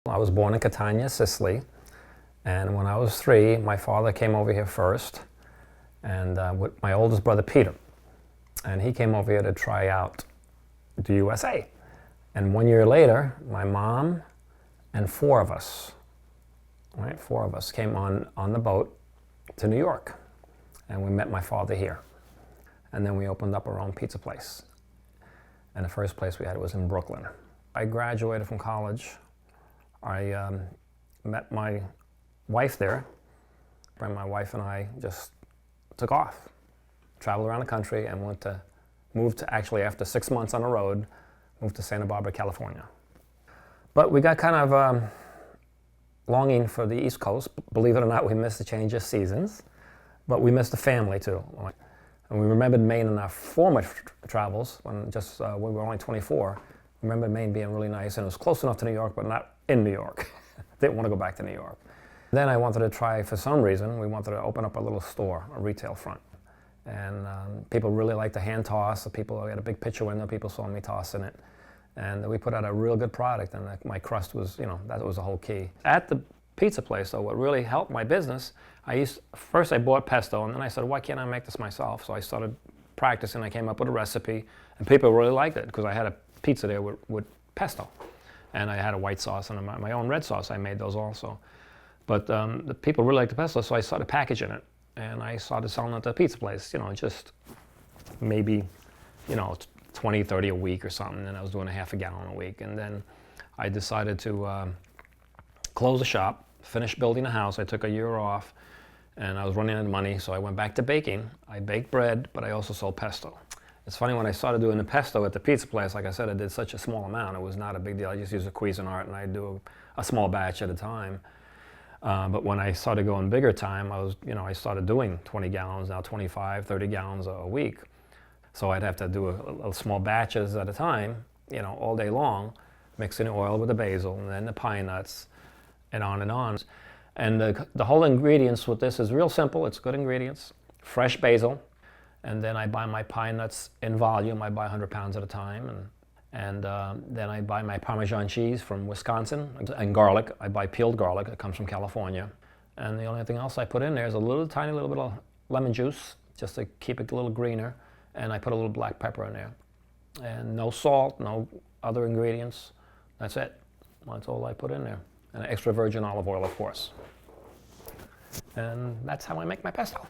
I was born in Catania, Sicily, and when I was 3, my father came over here first, and with my oldest brother Peter, and he came over here to try out the USA. And 1 year later, my mom and 4 of us, right, 4 of us came on the boat to New York, and we met my father here. And then we opened up our own pizza place. And the first place we had was in Brooklyn. I graduated from college. I met my wife there, and my wife and I just took off, traveled around the country, and moved to actually, after 6 months on the road, moved to Santa Barbara, California. But we got kind of longing for the East Coast. Believe it or not, we missed the change of seasons, but we missed the family too. And we remembered Maine in our former travels, when we were only 24. We remembered Maine being really nice, and it was close enough to New York, but not in New York. Didn't want to go back to New York. Then I wanted to try, for some reason, we wanted to open up a little store, a retail front. And people really liked the hand toss. We had a big picture window, people saw me tossing it. And we put out a real good product, and my crust was, that was the whole key. At the pizza place, though, what really helped my business, first I bought pesto, and then I said, why can't I make this myself? So I started practicing. I came up with a recipe, and people really liked it because I had a pizza there with pesto. And I had a white sauce and my own red sauce. I made those also. But the people really liked the pesto, so I started packaging it. And I started selling it at the pizza place, just maybe, 20, 30 a week or something. And I was doing a half a gallon a week. And then I decided to close the shop, finish building a house. I took a year off, and I was running out of money, so I went back to baking. I baked bread, but I also sold pesto. It's funny, when I started doing the pesto at the pizza place, like I said, I did such a small amount. It was not a big deal. I just used a Cuisinart, and I'd do a small batch at a time. But when I started going bigger time, I started doing 20 gallons, now 25, 30 gallons a week. So I'd have to do a small batches at a time, all day long, mixing the oil with the basil and then the pine nuts and on and on. And the whole ingredients with this is real simple. It's good ingredients, fresh basil, and then I buy my pine nuts in volume. I buy 100 pounds at a time. And then I buy my Parmesan cheese from Wisconsin, and garlic. I buy peeled garlic that comes from California. And the only thing else I put in there is a tiny little bit of lemon juice, just to keep it a little greener. And I put a little black pepper in there. And no salt, no other ingredients. That's it. That's all I put in there. And extra virgin olive oil, of course. And that's how I make my pesto.